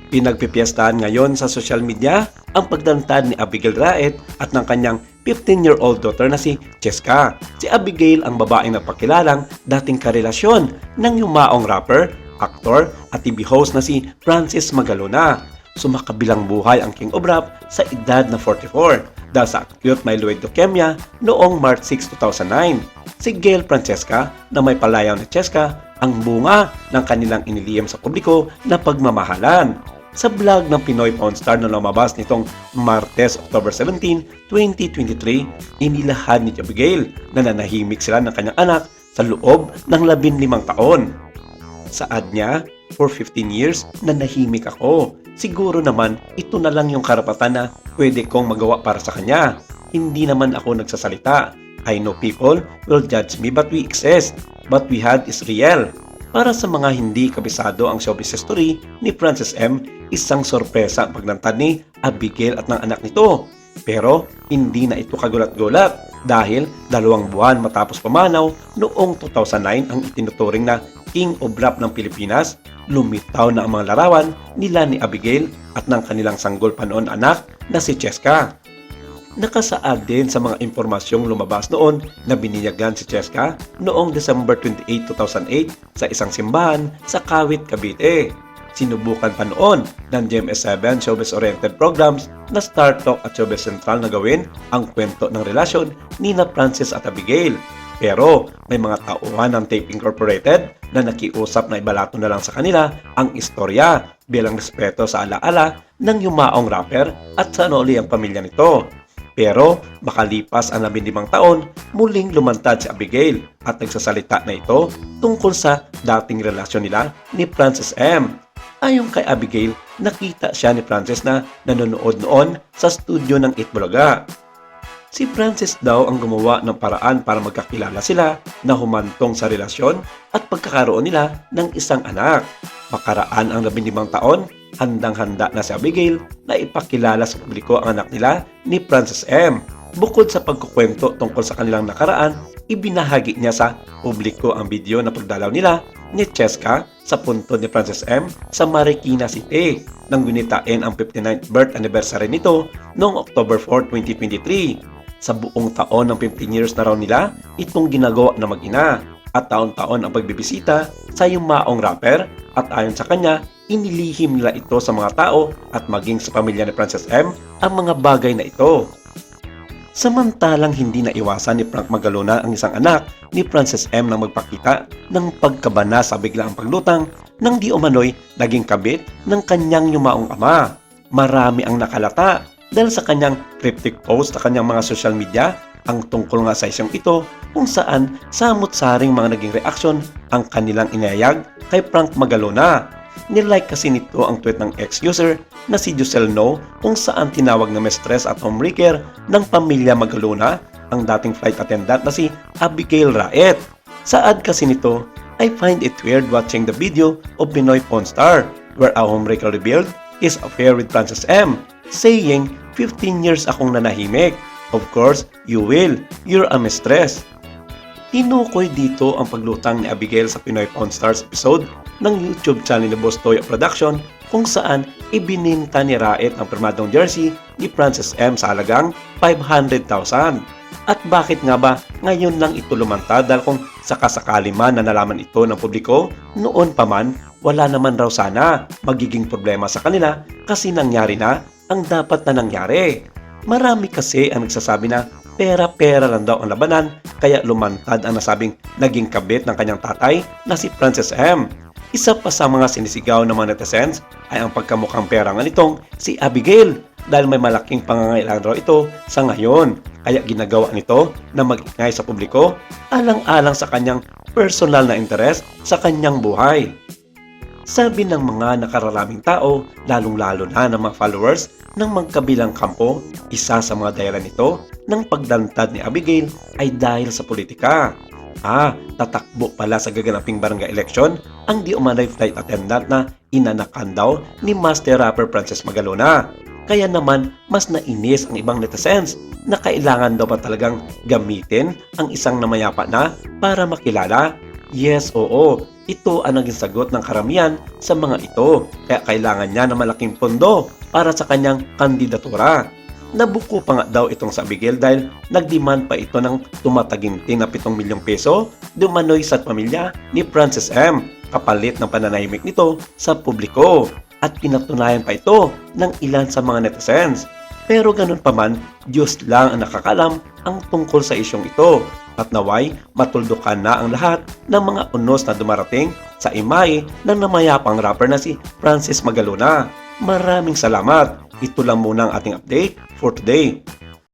Pinagpipiestahan ngayon sa social media ang pagdantad ni Abigail Raet at ng kanyang 15-year-old daughter na si Cheska. Si Abigail ang babaeng napakilalang dating karelasyon ng yumaong rapper, aktor at TV host na si Francis Magalona. Sumakabilang buhay ang King of Rap sa edad na 44 dahil sa acute myeloid leukemia noong March 6, 2009. Si Gail Francesca na may palayaw na Cheska ang bunga ng kanilang inilihim sa publiko na pagmamahalan. Sa vlog ng Pinoy Pawn Star na lumabas nitong Martes, October 17, 2023, inilahad ni Abigail na nanahimik sila ng kanyang anak sa loob ng 15 taon. Saad niya, for 15 years, nanahimik ako. Siguro naman, ito na lang yung karapatan na pwede kong magawa para sa kanya. Hindi naman ako nagsasalita. I know people will judge me but we exist. What we had is real. Para sa mga hindi kabisado ang showbiz history ni Francis M, isang sorpresa ang pagnantad ni Abigail at ng anak nito. Pero hindi na ito kagulat-gulat dahil 2 buwan matapos pumanaw noong 2009 ang itinuturing na King of Rap ng Pilipinas, lumitaw na ang mga larawan nila ni Abigail at ng kanilang sanggol pa noon anak na si Cheska. Nakasaad din sa mga impormasyong lumabas noon na biniyagan si Cheska noong December 28, 2008 sa isang simbahan sa Kawit, Cavite. Sinubukan pa noon ng GMA7 showbiz-oriented programs na Star Talk at Showbiz Central na gawin ang kwento ng relasyon ni na Francis at Abigail. Pero may mga tauhan ng Tape Incorporated na nakiusap na ibalato na lang sa kanila ang istorya bilang respeto sa alaala ng yumaong rapper at sa uli ang pamilya nito. Pero makalipas ang 15 taon, muling lumantad si Abigail at nagsasalita na ito tungkol sa dating relasyon nila ni Francis M. Ayon kay Abigail, nakita siya ni Francis na nanonood noon sa studio ng Itbulaga. Si Francis daw ang gumawa ng paraan para magkakilala sila na humantong sa relasyon at pagkakaroon nila ng isang anak. Makaraan ang 15 taon, handang-handa na si Abigail na ipakilala sa publiko ang anak nila ni Francis M. Bukod sa pagkukwento tungkol sa kanilang nakaraan, ibinahagi niya sa publiko ang video na pagdalaw nila ni Cheska sa puntod ni Francis M. sa Marikina City nang gunitain ang 59th birth anniversary nito noong October 4, 2023. Sa buong taon ng 15 years na raw nila, itong ginagawa na mag-ina at taon-taon ang pagbibisita sa yumaong rapper at ayon sa kanya, inilihim nila ito sa mga tao at maging sa pamilya ni Francis M ang mga bagay na ito. Samantalang hindi na iwasan ni Frank Magalona ang isang anak ni Francis M na magpakita ng pagkabana sa biglaang paglutang nang di umano'y naging kabit ng kanyang yumaong ama. Marami ang nakalata dahil sa kanyang cryptic post sa kanyang mga social media ang tungkol nga sa isyong ito kung saan samot-saring mga naging reaksyon ang kanilang inayag kay Frank Magalona. Nilike kasi nito ang tweet ng ex-user na si Giselle No kung saan tinawag na mistress at homewrecker ng pamilya Magalona ang dating flight attendant na si Abigail Raet. Saad kasi nito, I find it weird watching the video of Pinoy Pawn Star where a homewrecker revealed his affair with Francis M, saying 15 years akong nanahimik. Of course, you will. You're a mistress. Tinukoy dito ang paglutang ni Abigail sa Pinoy Pawn Stars episode ng YouTube channel ni Boss Toyo Production kung saan ibininta ni Raet ang permadong jersey ni Francis M sa halagang 500,000. At bakit nga ba ngayon lang ito lumantad dahil kung sakasakali man na nalaman ito ng publiko, noon pa man wala naman raw sana magiging problema sa kanila kasi nangyari na ang dapat na nangyari. Marami kasi ang nagsasabi na pera-pera lang daw ang labanan kaya lumantad ang nasabing naging kabit ng kanyang tatay na si Francis M. Isa pa sa mga sinisigaw ng mga netizens ay ang pagkamukhang pera nga nitong si Abigail dahil may malaking pangangailangan raw ito sa ngayon. Kaya ginagawa nito na mag-ingay sa publiko alang-alang sa kanyang personal na interes sa kanyang buhay. Sabi ng mga nakararaming tao, lalong-lalo na ng mga followers ng magkabilang kampo, isa sa mga dahilan nito ng pagdantad ni Abigail ay dahil sa politika. Tatakbo pala sa gaganaping barangay election ang di umano'y flight attendant na inanakan daw ni master rapper Francis Magalona. Kaya naman mas nainis ang ibang netizens na kailangan daw pa talagang gamitin ang isang namayapa na para makilala Yes, oo. Ito ang naging sagot ng karamihan sa mga ito. Kaya kailangan niya ng malaking pondo para sa kanyang kandidatura. Nabuko pa nga daw itong sa Abigail dahil nagdemand pa ito ng tumataginting na 7 milyong peso dumanoy sa pamilya ni Francis M. kapalit ng pananahimik nito sa publiko. At pinatunayan pa ito ng ilan sa mga netizens. Pero ganun pa man, Diyos lang ang nakakalam ang tungkol sa isyong ito. At naway, matuldukan na ang lahat ng mga unos na dumarating sa imahe ng namayapang rapper na si Francis Magalona. Maraming salamat. Ito lang muna ang ating update for today.